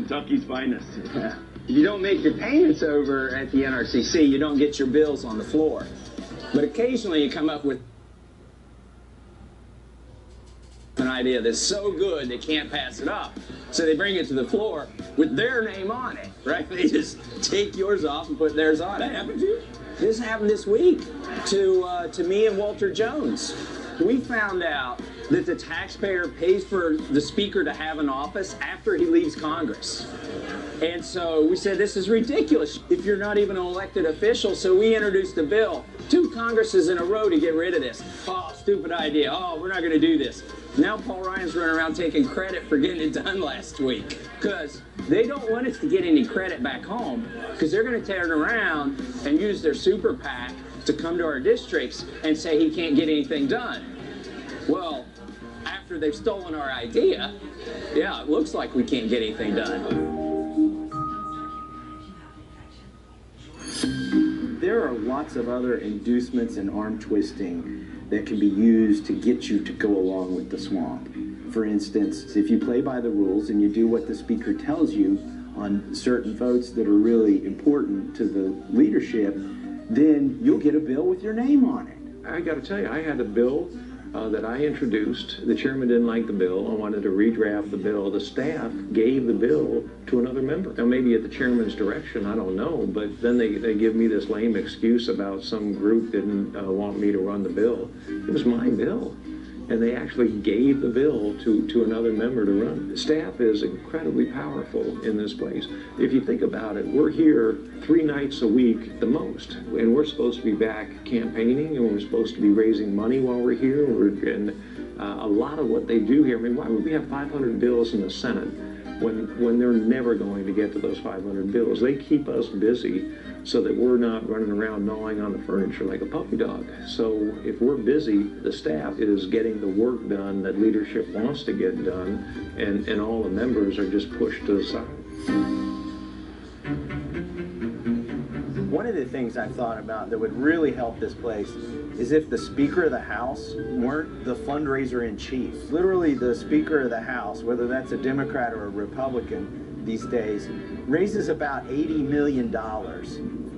Kentucky's finest. Yeah. If you don't make your payments over at the NRCC, you don't get your bills on the floor. But occasionally you come up with an idea that's so good they can't pass it up. So they bring it to the floor with their name on it, right? They just take yours off and put theirs on it. That happened to you? This happened this week to me and Walter Jones. We found out that the taxpayer pays for the speaker to have an office after he leaves Congress. And so we said, this is ridiculous if you're not even an elected official. So we introduced a bill, 2 Congresses in a row to get rid of this. Oh, stupid idea. Oh, we're not going to do this. Now Paul Ryan's running around taking credit for getting it done last week because they don't want us to get any credit back home because they're going to turn around and use their super PAC to come to our districts and say he can't get anything done. Well, after they've stolen our idea, yeah, it looks like we can't get anything done. There are lots of other inducements and arm twisting that can be used to get you to go along with the swamp. For instance, if you play by the rules and you do what the speaker tells you on certain votes that are really important to the leadership, then you'll get a bill with your name on it. I got to tell you, I had a bill that I introduced. The chairman didn't like the bill. I wanted to redraft the bill. The staff gave the bill to another member. Now, maybe at the chairman's direction, I don't know, but then they give me this lame excuse about some group didn't want me to run the bill. It was my bill. And they actually gave the bill to another member to run. Staff is incredibly powerful in this place. If you think about it, we're here 3 nights a week the most, and we're supposed to be back campaigning, and we're supposed to be raising money while we're here. And a lot of what they do here, I mean, why would we have 500 bills in the Senate when they're never going to get to those 500 bills? They keep us busy so that we're not running around gnawing on the furniture like a puppy dog. So if we're busy, the staff is getting the work done that leadership wants to get done, and all the members are just pushed to the side. One of the things I've thought about that would really help this place is if the Speaker of the House weren't the fundraiser in chief. Literally, the Speaker of the House, whether that's a Democrat or a Republican these days, raises about $80 million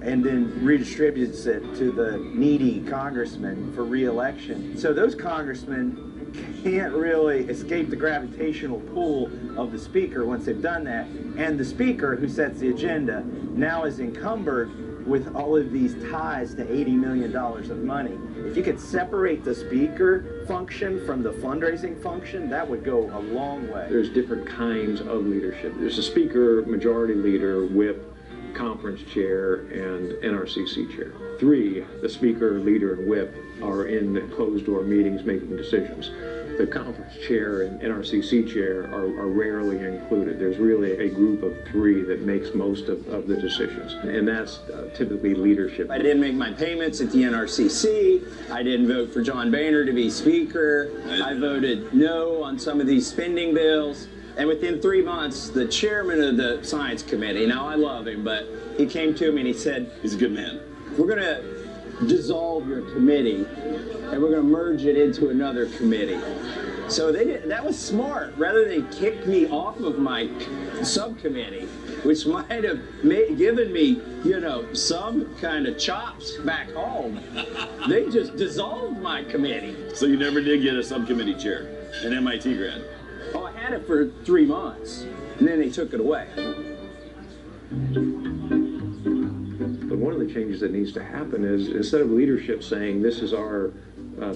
and then redistributes it to the needy congressmen for re-election. So those congressmen can't really escape the gravitational pull of the speaker once they've done that. And the speaker, who sets the agenda, now is encumbered with all of these ties to $80 million of money. If you could separate the speaker function from the fundraising function, that would go a long way. There's different kinds of leadership. There's a speaker, majority leader, whip, conference chair, and NRCC chair. 3, the speaker, leader, and whip are in the closed-door meetings making decisions. The conference chair and NRCC chair are rarely included. There's really a group of 3 that makes most of the decisions, and that's typically leadership. I didn't make my payments at the NRCC. I didn't vote for John Boehner to be speaker. I voted no on some of these spending bills. And within 3 months, the chairman of the science committee, now I love him, but he came to me and he said, he's a good man. We're going to dissolve your committee and we're going to merge it into another committee. So they did, that was smart. Rather than kick me off of my subcommittee, which might have given me, you know, some kind of chops back home, they just dissolved my committee. So you never did get a subcommittee chair, an MIT grad? Oh, I had it for 3 months, and then they took it away. But one of the changes that needs to happen is, instead of leadership saying, this is our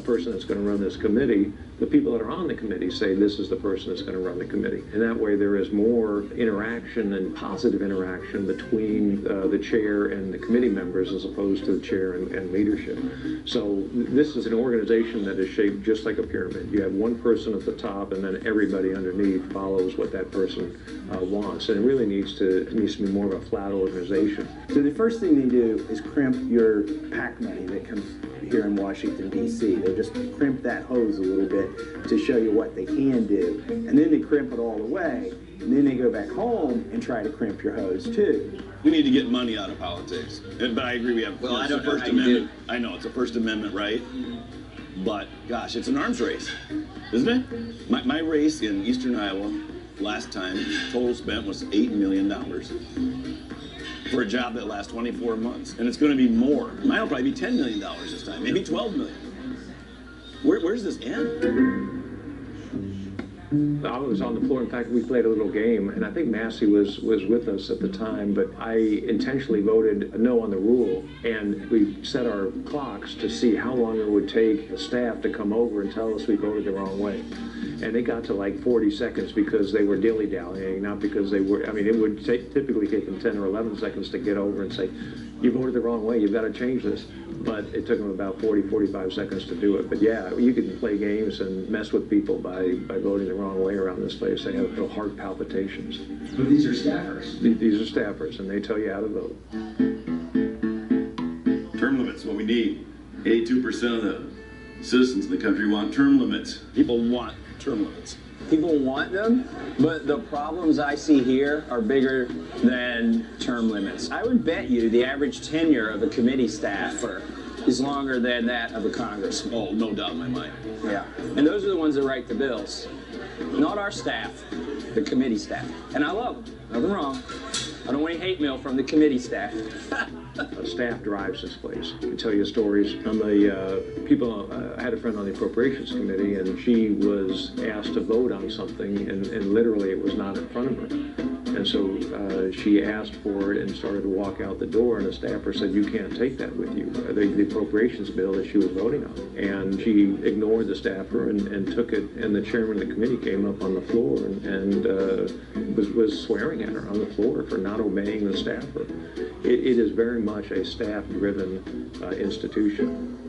person that's going to run this committee, the people that are on the committee say, this is the person that's going to run the committee. And that way there is more interaction and positive interaction between the chair and the committee members as opposed to the chair and leadership. So this is an organization that is shaped just like a pyramid. You have one person at the top and then everybody underneath follows what that person wants. And it really needs to be more of a flat organization. So the first thing they do is crimp your PAC money that comes here in Washington, D.C. They just crimp that hose a little bit to show you what they can do. And then they crimp it all the way. And then they go back home and try to crimp your hose, too. We need to get money out of politics. But I agree, we have I don't the First Amendment. I know, it's a First Amendment right. But, gosh, it's an arms race, isn't it? My race in eastern Iowa last time. Total spent was $8 million for a job that lasts 24 months. And it's going to be more. Mine will probably be $10 million this time, maybe $12 million. Where's this end? I was on the floor. In fact, we played a little game, and I think Massey was with us at the time, but I intentionally voted no on the rule, and we set our clocks to see how long it would take the staff to come over and tell us we voted the wrong way. And it got to like 40 seconds because they were dilly-dallying, not because they were, I mean, it would typically take them 10 or 11 seconds to get over and say, you voted the wrong way, you've got to change this. But it took them about 40, 45 seconds to do it. But yeah, you can play games and mess with people by voting the wrong way around this place. They have heart palpitations. But these are staffers. These are staffers, and they tell you how to vote. Term limits, what we need. 82% of the citizens in the country want term limits. People want term limits. People want them, but the problems I see here are bigger than term limits. I would bet you the average tenure of a committee staffer is longer than that of a congressman. Oh, no doubt in my mind. Yeah. And those are the ones that write the bills. Not our staff, the committee staff. And I love them. Nothing wrong. I don't want any hate mail from the committee staff. Staff drives this place. I can tell you stories. I had a friend on the Appropriations Committee, and she was asked to vote on something, and literally it was not in front of her. And so she asked for it and started to walk out the door, and the staffer said, you can't take that with you, the appropriations bill that she was voting on. And she ignored the staffer and took it, and the chairman of the committee came up on the floor and was swearing at her on the floor for not obeying the staffer. It is very much a staff-driven institution.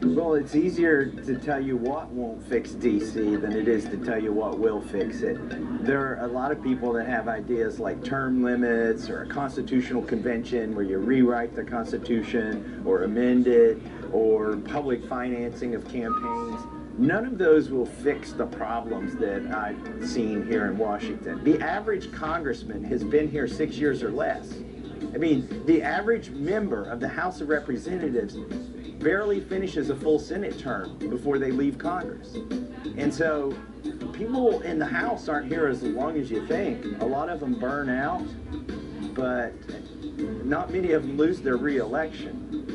Well, it's easier to tell you what won't fix DC than it is to tell you what will fix it. There are a lot of people that have ideas like term limits or a constitutional convention where you rewrite the Constitution or amend it, or public financing of campaigns. None of those will fix the problems that I've seen here in Washington. The average congressman has been here 6 years or less. I mean, the average member of the House of Representatives barely finishes a full Senate term before they leave Congress. And so people in the House aren't here as long as you think. A lot of them burn out, but not many of them lose their re-election.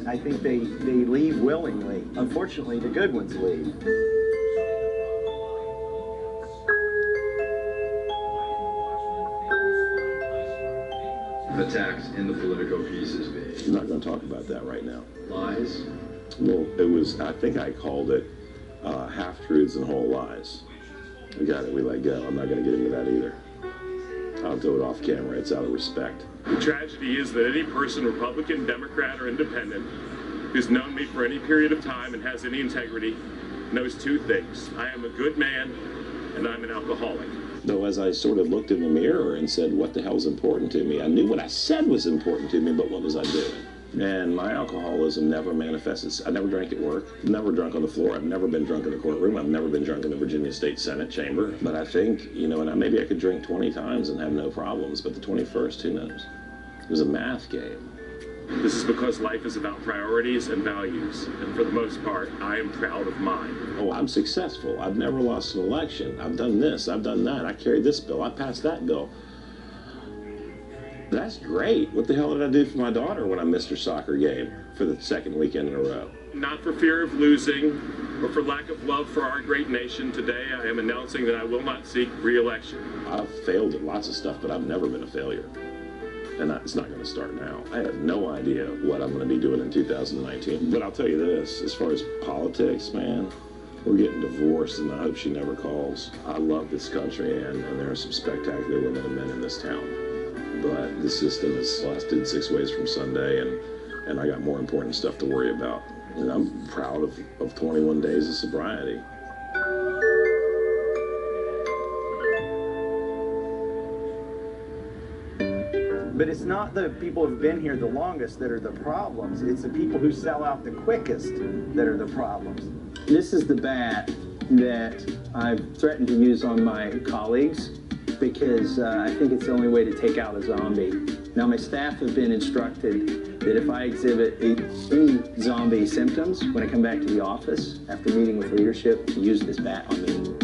I think they leave willingly. Unfortunately, the good ones leave. Attacks in the Politico pieces being I'm not going to talk about that right now. lies. Well, it was, I think I called it half-truths and whole lies. We got it, we let go. I'm not going to get into that either. I'll do it off camera. It's out of respect. The tragedy is that any person, Republican, Democrat, or Independent, who's known me for any period of time and has any integrity, knows two things. I am a good man, and I'm an alcoholic. Though as I sort of looked in the mirror and said, what the hell's important to me? I knew what I said was important to me, but what was I doing? And my alcoholism never manifested. I never drank at work, never drunk on the floor. I've never been drunk in the courtroom. I've never been drunk in the Virginia State Senate chamber. But I think, you know, and maybe I could drink 20 times and have no problems, but the 21st, who knows? It was a math game. This is because life is about priorities and values, and for the most part, I am proud of mine. Oh, I'm successful. I've never lost an election. I've done this. I've done that. I carried this bill. I passed that bill. That's great. What the hell did I do for my daughter when I missed her soccer game for the second weekend in a row? Not for fear of losing or for lack of love for our great nation, today I am announcing that I will not seek re-election. I've failed at lots of stuff, but I've never been a failure. And it's not going to start now. I have no idea what I'm going to be doing in 2019. But I'll tell you this, as far as politics, man, we're getting divorced, and I hope she never calls. I love this country, and there are some spectacular women and men in this town. But the system is lasted 6 ways from Sunday, and I got more important stuff to worry about. And I'm proud of 21 days of sobriety. But it's not the people who've been here the longest that are the problems. It's the people who sell out the quickest that are the problems. This is the bat that I've threatened to use on my colleagues because I think it's the only way to take out a zombie. Now, my staff have been instructed that if I exhibit any zombie symptoms when I come back to the office after meeting with leadership, to use this bat on me.